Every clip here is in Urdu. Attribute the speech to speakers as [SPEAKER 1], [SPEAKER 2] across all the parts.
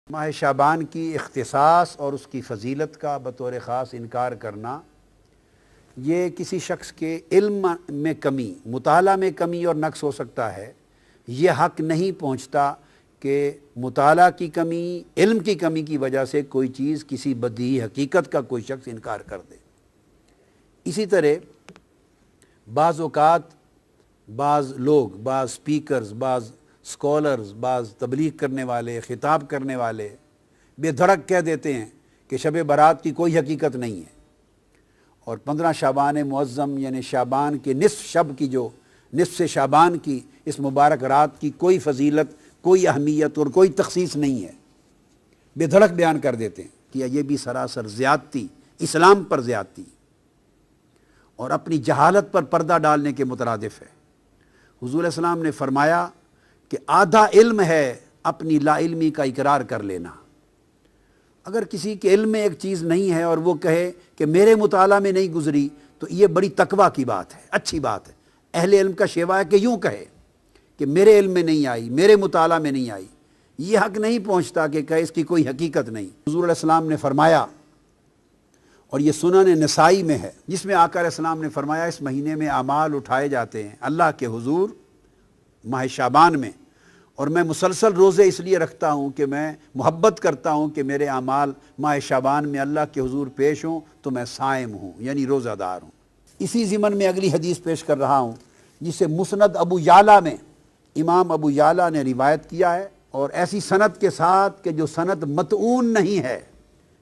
[SPEAKER 1] ماہ شعبان کی اختصاص اور اس کی فضیلت کا بطور خاص انکار کرنا یہ کسی شخص کے علم میں کمی، مطالعہ میں کمی اور نقص ہو سکتا ہے۔ یہ حق نہیں پہنچتا کہ مطالعہ کی کمی، علم کی کمی کی وجہ سے کوئی چیز، کسی بدیہی حقیقت کا کوئی شخص انکار کر دے۔ اسی طرح بعض اوقات بعض لوگ، بعض سپیکرز، بعض اسکالرز، بعض تبلیغ کرنے والے، خطاب کرنے والے بے دھڑک کہہ دیتے ہیں کہ شب برات کی کوئی حقیقت نہیں ہے، اور 15 شعبان معظم یعنی شعبان کے نصف شب کی، جو نصف شعبان کی اس مبارک رات کی کوئی فضیلت، کوئی اہمیت اور کوئی تخصیص نہیں ہے، بے دھڑک بیان کر دیتے ہیں کہ یہ بھی سراسر زیادتی، اسلام پر زیادتی اور اپنی جہالت پر پردہ ڈالنے کے مترادف ہے۔ حضور علیہ السلام نے فرمایا کہ آدھا علم ہے اپنی لا علمی کا اقرار کر لینا۔ اگر کسی کے علم میں ایک چیز نہیں ہے اور وہ کہے کہ میرے مطالعہ میں نہیں گزری، تو یہ بڑی تقویٰ کی بات ہے، اچھی بات ہے۔ اہل علم کا شیوا ہے کہ یوں کہے کہ میرے علم میں نہیں آئی، میرے مطالعہ میں نہیں آئی۔ یہ حق نہیں پہنچتا کہ کہے اس کی کوئی حقیقت نہیں۔ حضور علیہ السلام نے فرمایا، اور یہ سنن نسائی میں ہے، جس میں آقا علیہ السلام نے فرمایا اس مہینے میں اعمال اٹھائے جاتے ہیں اللہ کے حضور ماہ شعبان میں، اور میں مسلسل روزے اس لیے رکھتا ہوں کہ میں محبت کرتا ہوں کہ میرے اعمال ماہ شعبان میں اللہ کے حضور پیش ہوں تو میں صائم ہوں، یعنی روزہ دار ہوں۔ اسی ضمن میں اگلی حدیث پیش کر رہا ہوں، جسے مسند ابو یعلا میں امام ابو یعلا نے روایت کیا ہے، اور ایسی سند کے ساتھ کہ جو سند متعون نہیں ہے،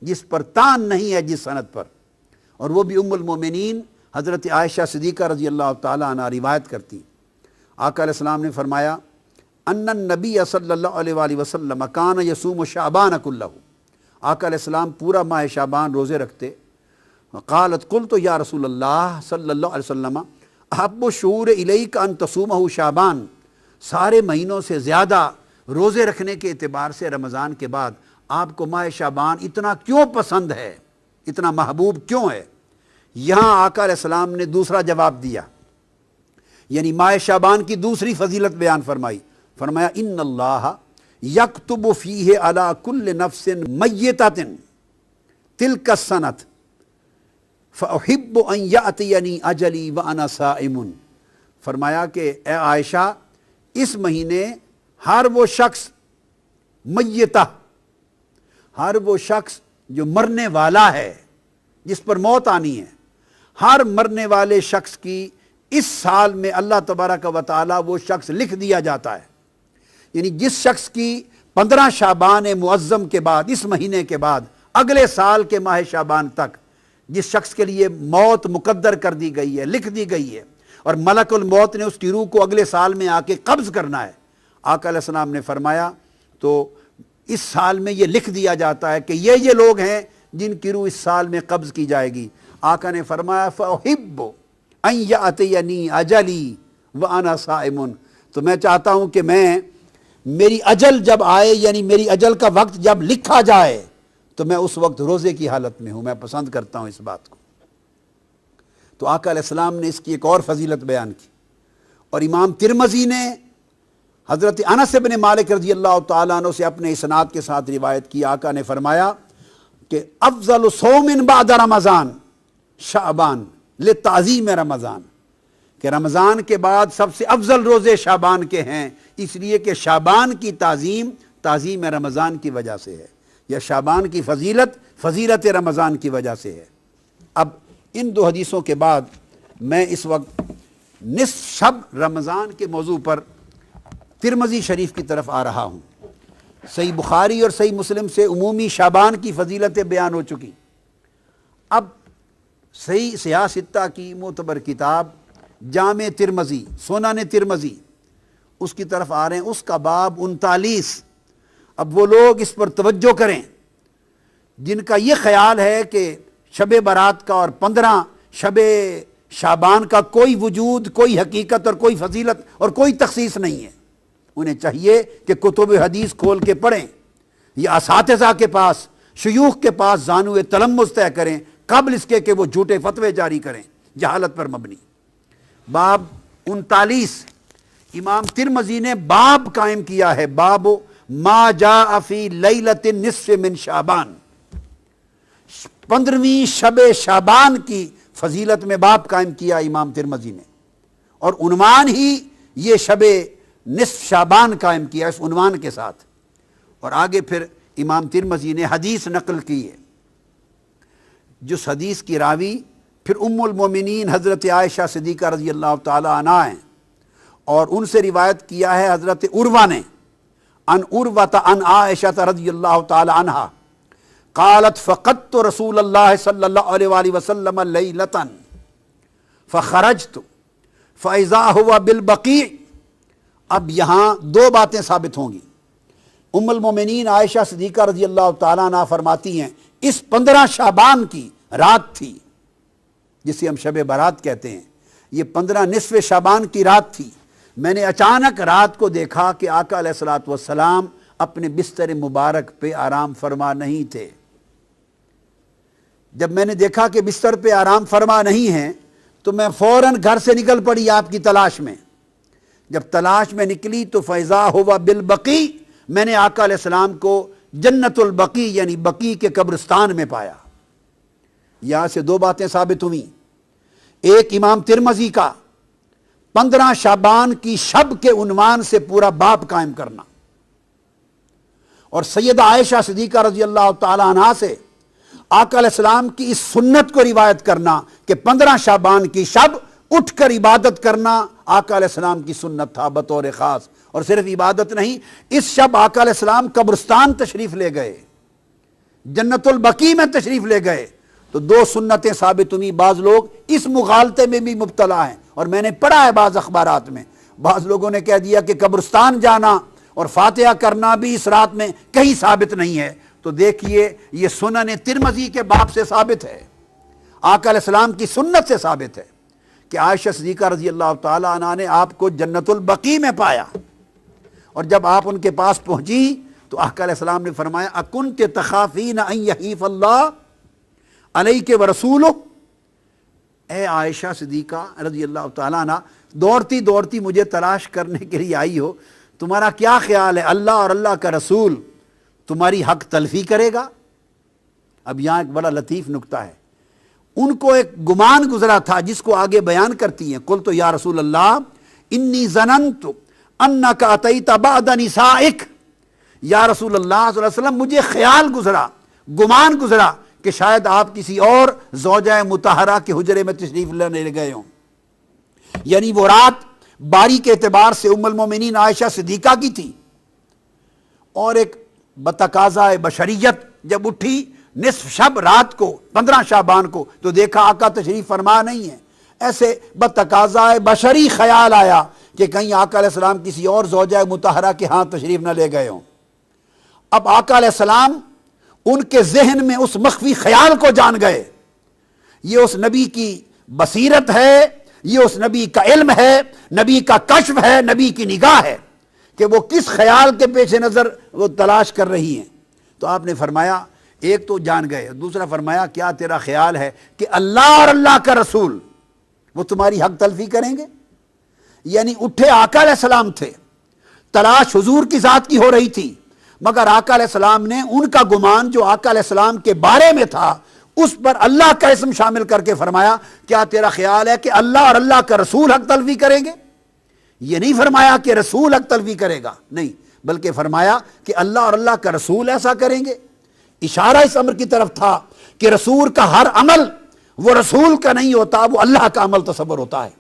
[SPEAKER 1] جس پر تان نہیں ہے جس سند پر، اور وہ بھی ام المومنین حضرت عائشہ صدیقہ رضی اللہ تعالیٰ عنہ روایت کرتی۔ آقا علیہ السلام نے فرمایا ان النبی صلی اللہ علیہ وآلہ وسلم کان یصوم شعبان کلہ، آقا علیہ السلام پورا ماہ شعبان روزے رکھتے۔ قالت قلت یا رسول اللہ صلی اللہ علیہ وسلم احب الشہور الیک ان تصومہ شعبان، سارے مہینوں سے زیادہ روزے رکھنے کے اعتبار سے رمضان کے بعد آپ کو ماہ شعبان اتنا کیوں پسند ہے، اتنا محبوب کیوں ہے؟ یہاں آقا علیہ السلام نے دوسرا جواب دیا، یعنی ماہ شعبان کی دوسری فضیلت بیان فرمائی۔ فرمایا ان اللہ یکتب فیہ علی کل نفس میتۃ تلک السنۃ فاحب ان یأتینی اجلی وانا صائم۔ فرمایا کہ اے عائشہ، اس مہینے ہر وہ شخص میتہ، ہر وہ شخص جو مرنے والا ہے، جس پر موت آنی ہے، ہر مرنے والے شخص کی اس سال میں اللہ تبارک و تعالی وہ شخص لکھ دیا جاتا ہے۔ یعنی جس شخص کی 15 شعبان معظم کے بعد، اس مہینے کے بعد اگلے سال کے ماہ شعبان تک جس شخص کے لیے موت مقدر کر دی گئی ہے، لکھ دی گئی ہے، اور ملک الموت نے اس کی روح کو اگلے سال میں آ کے قبض کرنا ہے، آقا علیہ السلام نے فرمایا تو اس سال میں یہ لکھ دیا جاتا ہے کہ یہ لوگ ہیں جن کی روح اس سال میں قبض کی جائے گی۔ آقا نے فرمایا فَأُحِبُّ أَن يَأْتِيَنِي أَجَلِي وَأَنَا صَائِمٌ، تو میں چاہتا ہوں کہ میری اجل جب آئے، یعنی میری اجل کا وقت جب لکھا جائے تو میں اس وقت روزے کی حالت میں ہوں، میں پسند کرتا ہوں اس بات کو۔ تو آقا علیہ السلام نے اس کی ایک اور فضیلت بیان کی، اور امام ترمذی نے حضرت انس بن مالک رضی اللہ تعالیٰ عنہ سے اپنے اسناد کے ساتھ روایت کی۔ آقا نے فرمایا کہ افضل صوم بعد رمضان شعبان لتعظیم رمضان، کہ رمضان کے بعد سب سے افضل روزے شعبان کے ہیں، اس لیے کہ شعبان کی تعظیم رمضان کی وجہ سے ہے، یا شعبان کی فضیلت رمضان کی وجہ سے ہے۔ اب ان دو حدیثوں کے بعد میں اس وقت نصف شب رمضان کے موضوع پر ترمذی شریف کی طرف آ رہا ہوں۔ صحیح بخاری اور صحیح مسلم سے عمومی شعبان کی فضیلتیں بیان ہو چکی، اب صحیح سیاہ ستہ کی معتبر کتاب جامع ترمذی، سنن ترمذی، اس کی طرف آ رہے ہیں۔ اس کا باب 39۔ اب وہ لوگ اس پر توجہ کریں جن کا یہ خیال ہے کہ شب برات کا اور 15 شب شعبان کا کوئی وجود، کوئی حقیقت اور کوئی فضیلت اور کوئی تخصیص نہیں ہے۔ انہیں چاہیے کہ کتب حدیث کھول کے پڑھیں، یا اساتذہ کے پاس، شیوخ کے پاس زانو تلمذ طے کریں قبل اس کے کہ وہ جھوٹے فتوے جاری کریں جہالت پر مبنی۔ باب 39 امام ترمذی نے باب قائم کیا ہے، باب ما جاء فی لیلۃ النصف من شعبان، 15ویں شب شعبان کی فضیلت میں باب قائم کیا امام ترمذی نے، اور عنوان ہی یہ شب نصف شعبان قائم کیا اس عنوان کے ساتھ۔ اور آگے پھر امام ترمذی نے حدیث نقل کی ہے، جس حدیث کی راوی پھر ام المومنین حضرت عائشہ صدیقہ رضی اللہ تعالی عنہا ہیں، اور ان سے روایت کیا ہے حضرت عروہ نے، عن عروہ عن عائشہ رضی اللہ تعالی عنہا قالت فقدت رسول اللہ صلی اللہ علیہ وآلہ وسلم لیلۃ فخرجت فاذا هو بالبقیع۔ اب یہاں دو باتیں ثابت ہوں گی۔ ام المومنین عائشہ صدیقہ رضی اللہ تعالیٰ عنہ فرماتی ہیں اس 15 شعبان کی رات تھی، جسے ہم شب برات کہتے ہیں، یہ 15 نصف شعبان کی رات تھی۔ میں نے اچانک رات کو دیکھا کہ آقا علیہ الصلوۃ والسلام اپنے بستر مبارک پہ آرام فرما نہیں تھے۔ جب میں نے دیکھا کہ بستر پہ آرام فرما نہیں ہیں تو میں فوراً گھر سے نکل پڑی آپ کی تلاش میں۔ جب تلاش میں نکلی تو فیضا ہوا بالبقیع، میں نے آقا علیہ السلام کو جنت البقیع یعنی بقیع کے قبرستان میں پایا۔ یہاں سے دو باتیں ثابت ہوئیں، ایک امام ترمذی کا 15 شعبان کی شب کے عنوان سے پورا باب قائم کرنا، اور سیدہ عائشہ صدیقہ رضی اللہ تعالی عنہا سے آقا علیہ السلام کی اس سنت کو روایت کرنا کہ 15 شعبان کی شب اٹھ کر عبادت کرنا آقا علیہ السلام کی سنت تھا بطور خاص۔ اور صرف عبادت نہیں، اس شب آقا علیہ السلام قبرستان تشریف لے گئے، جنت البقیع میں تشریف لے گئے، تو دو سنتیں ثابت ہوئی۔ بعض لوگ اس مغالطے میں بھی مبتلا ہیں، اور میں نے پڑھا ہے بعض اخبارات میں، بعض لوگوں نے کہہ دیا کہ قبرستان جانا اور فاتحہ کرنا بھی اس رات میں کہیں ثابت نہیں ہے۔ تو دیکھیے یہ سنن ترمذی کے باب سے ثابت ہے، آقا علیہ السلام کی سنت سے ثابت ہے کہ عائشہ صدیقہ رضی اللہ تعالی عنہا نے آپ کو جنت البقیع میں پایا، اور جب آپ ان کے پاس پہنچی تو آقا علیہ السلام نے فرمایا اکنت تخافین ان یحیف اللہ علیک ورسولہ، اے عائشہ صدیقہ رضی اللہ تعالی عنہ دوڑتی دوڑتی مجھے تلاش کرنے کے لیے آئی ہو، تمہارا کیا خیال ہے اللہ اور اللہ کا رسول تمہاری حق تلفی کرے گا؟ اب یہاں ایک بڑا لطیف نکتہ ہے، ان کو ایک گمان گزرا تھا جس کو آگے بیان کرتی ہیں، قلت یا رسول اللہ انی ظننت انک اتیت بعد نسائک، یا رسول اللہ صلی اللہ علیہ وسلم مجھے خیال گزرا، گمان گزرا کہ شاید آپ کسی اور زوجہ مطہرہ کے حجرے میں تشریف لینے گئے ہوں۔ یعنی وہ رات باری کے اعتبار سے ام المومنین عائشہ صدیقہ کی تھی، اور ایک بتقاضاء بشریت جب اٹھی نصف شب رات کو 15 شعبان کو تو دیکھا آقا تشریف فرما نہیں ہے، ایسے بتقاضاء بشری خیال آیا کہ کہیں آقا علیہ السلام کسی اور زوجہ مطہرہ کے ہاں تشریف نہ لے گئے ہوں۔ اب آقا علیہ السلام ان کے ذہن میں اس مخفی خیال کو جان گئے، یہ اس نبی کی بصیرت ہے، یہ اس نبی کا علم ہے، نبی کا کشف ہے، نبی کی نگاہ ہے کہ وہ کس خیال کے پیش نظر وہ تلاش کر رہی ہیں۔ تو آپ نے فرمایا ایک تو جان گئے، دوسرا فرمایا کیا تیرا خیال ہے کہ اللہ اور اللہ کا رسول وہ تمہاری حق تلفی کریں گے؟ یعنی اٹھے آقا علیہ السلام تھے، تلاش حضور کی ذات کی ہو رہی تھی، مگر آقا علیہ السلام نے ان کا گمان جو آقا علیہ السلام کے بارے میں تھا اس پر اللہ کا اسم شامل کر کے فرمایا کیا تیرا خیال ہے کہ اللہ اور اللہ کا رسول حق تلفی کریں گے؟ یہ نہیں فرمایا کہ رسول حق تلفی کرے گا، نہیں، بلکہ فرمایا کہ اللہ اور اللہ کا رسول ایسا کریں گے۔ اشارہ اس امر کی طرف تھا کہ رسول کا ہر عمل وہ رسول کا نہیں ہوتا، وہ اللہ کا عمل تصور ہوتا ہے،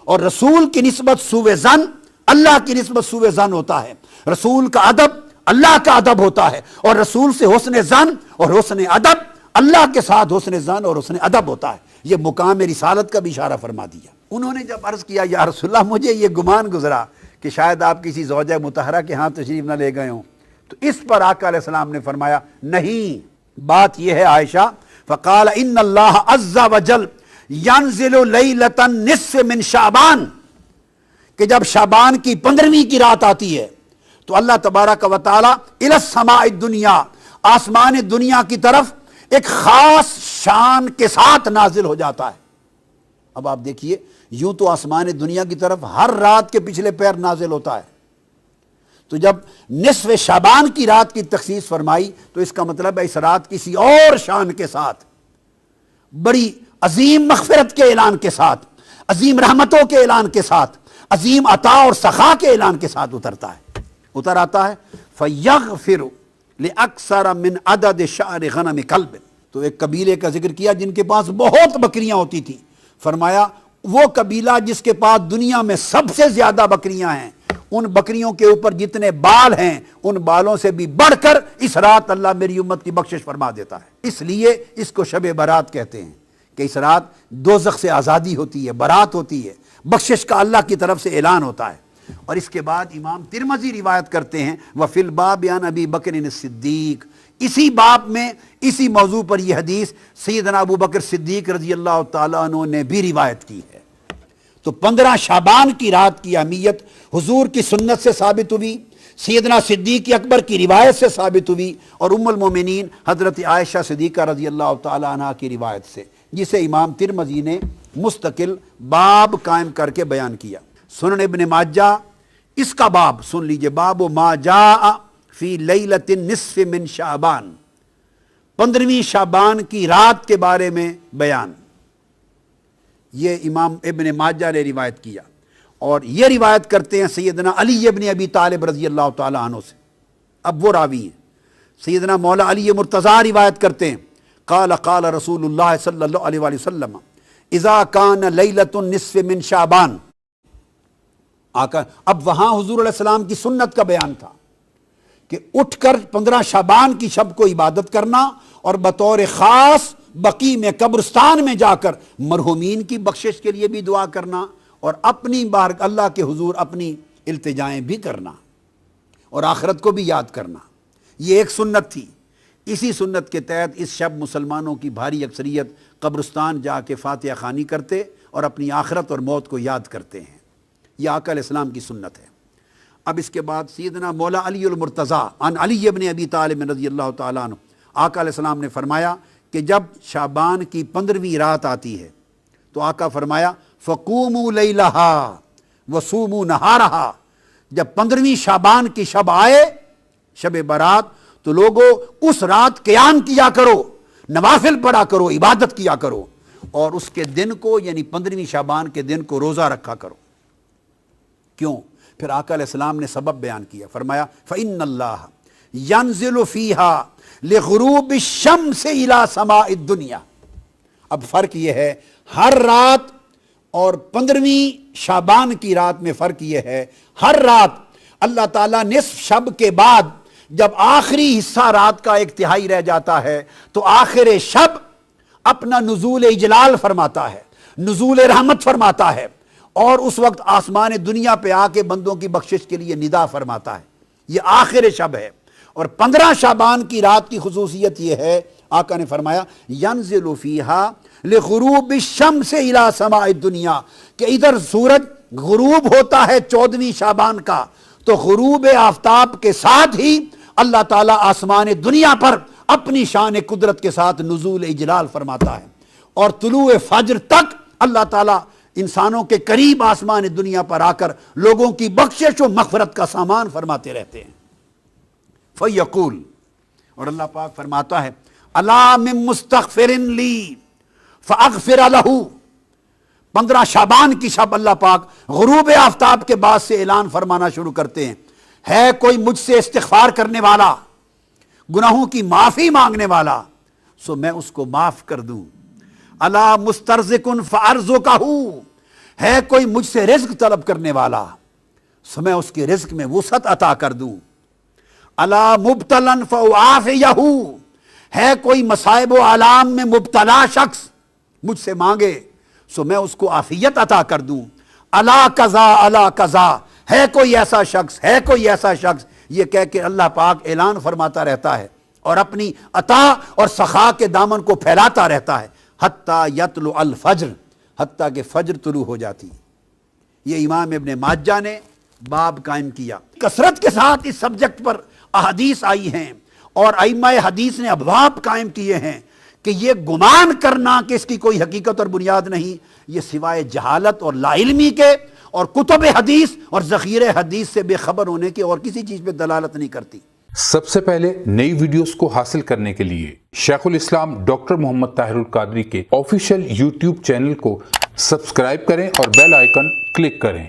[SPEAKER 1] اور رسول کی نسبت سوء ظن اللہ کی نسبت سوء ظن ہوتا ہے، رسول کا ادب اللہ کا ادب ہوتا ہے، اور رسول سے حسن ظن اور حسن ادب اللہ کے ساتھ حسن ظن اور حسن ادب ہوتا ہے۔ یہ مقام رسالت کا بھی اشارہ فرما دیا۔ انہوں نے جب عرض کیا یا رسول اللہ مجھے یہ گمان گزرا کہ شاید آپ کسی زوجہ مطہرہ کے ہاں تشریف نہ لے گئے ہوں، تو اس پر آقا علیہ السلام نے فرمایا نہیں، بات یہ ہے عائشہ، فقال ان اللہ عز وجل ینزل لیلۃ النصف من شعبان، کہ جب شعبان کی 15ویں کی رات آتی ہے تو اللہ تبارک و تعالی الی السماء الدنیا، آسمان دنیا کی طرف ایک خاص شان کے ساتھ نازل ہو جاتا ہے۔ اب آپ دیکھیے یوں تو آسمان دنیا کی طرف ہر رات کے پچھلے پیر نازل ہوتا ہے، تو تو جب نصف شعبان کی رات کی تخصیص فرمائی تو اس کا مطلب ہے اس رات کسی اور شان کے ساتھ، بڑی عظیم مغفرت کے اعلان کے ساتھ، عظیم رحمتوں کے اعلان کے ساتھ، عظیم عطا اور سخا کے اعلان کے ساتھ اتر آتا ہے فَيَغْفِرُ لِأَكْثَرَ مِنْ عَدَدِ شَعْرِ غَنَمِ كَلْبٍ۔ تو ایک قبیلے کا ذکر کیا جن کے پاس بہت بکریاں ہوتی تھیں، فرمایا وہ قبیلہ جس کے پاس دنیا میں سب سے زیادہ بکریاں ہیں، ان بکریوں کے اوپر جتنے بال ہیں ان بالوں سے بھی بڑھ کر اس رات اللہ میری امت کی بخشش فرما دیتا ہے۔ اس لیے اس کو شب برات کہتے ہیں کہ اس رات دوزخ سے آزادی ہوتی ہے، برات ہوتی ہے، بخشش کا اللہ کی طرف سے اعلان ہوتا ہے۔ اور اس کے بعد امام ترمذی روایت کرتے ہیں وفی الباب عن ابی بکر الصدیق، اسی باب میں اسی موضوع پر یہ حدیث سیدنا ابو بکر صدیق رضی اللہ تعالیٰ عنہ نے بھی روایت کی ہے۔ تو 15 شعبان کی رات کی اہمیت حضور کی سنت سے ثابت ہوئی، سیدنا صدیق اکبر کی روایت سے ثابت ہوئی، اور ام المومنین حضرت عائشہ صدیقہ رضی اللہ تعالیٰ عنہ کی روایت سے، جسے امام ترمذی نے مستقل باب قائم کر کے بیان کیا۔ سنن ابن ماجہ اس کا باب سن لیجئے، باب ما جاء فی لیلۃ النصف من شعبان، 15ویں شعبان کی رات کے بارے میں بیان، یہ امام ابن ماجہ نے روایت کیا، اور یہ روایت کرتے ہیں سیدنا علی ابن ابی طالب رضی اللہ تعالی عنہ سے، اب وہ راوی ہیں۔ سیدنا مولا علی مرتضیٰ روایت کرتے ہیں قال قال رسول اللہ صلی اللہ علیہ وآلہ وسلم اذا کان لیلۃ النصف من شعبان، اب وہاں حضور علیہ السلام کی سنت کا بیان تھا کہ اٹھ کر 15 شعبان کی شب کو عبادت کرنا اور بطور خاص بقیع میں قبرستان میں جا کر مرحومین کی بخشش کے لیے بھی دعا کرنا، اور اپنی بار اللہ کے حضور اپنی التجائیں بھی کرنا، اور آخرت کو بھی یاد کرنا، یہ ایک سنت تھی۔ اسی سنت کے تحت اس شب مسلمانوں کی بھاری اکثریت قبرستان جا کے فاتحہ خوانی کرتے اور اپنی آخرت اور موت کو یاد کرتے ہیں، یہ آقا علیہ السلام کی سنت ہے۔ اب اس کے بعد سیدنا مولا علی المرتضیٰ عن علی ابن ابی طالب رضی اللہ تعالیٰ عنہ، آقا علیہ السلام نے فرمایا کہ جب شعبان کی 15ویں رات آتی ہے تو آقا فرمایا فقوموا لیلہا وصوموا نہارہا، جب 15ویں شعبان کی شب آئے، شب برات، تو لوگوں اس رات قیام کیا کرو، نوافل پڑھا کرو، عبادت کیا کرو، اور اس کے دن کو یعنی 15ویں شعبان کے دن کو روزہ رکھا کرو۔ کیوں؟ پھر آقا علیہ السلام نے سبب بیان کیا، فرمایا فَإِنَّ اللَّهَ يَنزِلُ فِيهَا لِغُرُوبِ الشَّمْسِ إِلَى سَمَاءِ الدُّنْيَا۔ اب فرق یہ ہے، ہر رات اور 15ویں شعبان کی رات میں فرق یہ ہے، ہر رات اللہ تعالیٰ نصف شب کے بعد جب آخری حصہ رات کا ایک تہائی رہ جاتا ہے تو آخر شب اپنا نزول اجلال فرماتا ہے، نزول رحمت فرماتا ہے، اور اس وقت آسمان دنیا پہ آ کے بندوں کی بخشش کے لیے ندا فرماتا ہے، یہ آخر شب ہے۔ اور 15 شعبان کی رات کی خصوصیت یہ ہے، آقا نے فرمایا ینزل فیہا لغروب الشمس الی سماء الدنیا، کہ ادھر سورج غروب ہوتا ہے 14ویں شعبان کا، تو غروب آفتاب کے ساتھ ہی اللہ تعالیٰ آسمان دنیا پر اپنی شان قدرت کے ساتھ نزول اجلال فرماتا ہے، اور طلوع فجر تک اللہ تعالیٰ انسانوں کے قریب آسمان دنیا پر آ کر لوگوں کی بخشش و مغفرت کا سامان فرماتے رہتے ہیں۔ فَيَقُول، اور اللہ پاک فرماتا ہے أَلَا مِن مُسْتَغْفِرٍ لِّي فَأَغْفِرَ لَهُ، 15 شعبان کی شب اللہ پاک غروب آفتاب کے بعد سے اعلان فرمانا شروع کرتے ہیں، ہے کوئی مجھ سے استغفار کرنے والا، گناہوں کی معافی مانگنے والا، سو میں اس کو معاف کر دوں۔ الا مسترزقن فارزقہ، ہے کوئی مجھ سے رزق طلب کرنے والا، سو میں اس کے رزق میں وسعت عطا کر دوں۔ الا مبتلا فاعافیہ، ہے کوئی مصائب و آلام میں مبتلا شخص مجھ سے مانگے سو میں اس کو عافیت عطا کر دوں۔ الا قضا الا قضا، ہے کوئی ایسا شخص، ہے کوئی ایسا شخص، یہ کہہ کے اللہ پاک اعلان فرماتا رہتا ہے اور اپنی عطا اور سخا کے دامن کو پھیلاتا رہتا ہے، حتیٰ یطلع الفجر، حتیٰ کہ فجر طلوع ہو جاتی۔ یہ امام ابن ماجہ نے باب قائم کیا۔ کثرت کے ساتھ اس سبجیکٹ پر احادیث آئی ہیں اور ائمہ حدیث نے ابواب قائم کیے ہیں کہ یہ گمان کرنا کہ اس کی کوئی حقیقت اور بنیاد نہیں، یہ سوائے جہالت اور لا علمی کے اور کتب حدیث اور ذخیرے حدیث سے بے خبر ہونے کی اور کسی چیز پہ دلالت نہیں کرتی۔
[SPEAKER 2] سب سے پہلے نئی ویڈیوز کو حاصل کرنے کے لیے شیخ الاسلام ڈاکٹر محمد طاہر القادری کے آفیشیل یوٹیوب چینل کو سبسکرائب کریں اور بیل آئیکن کلک کریں۔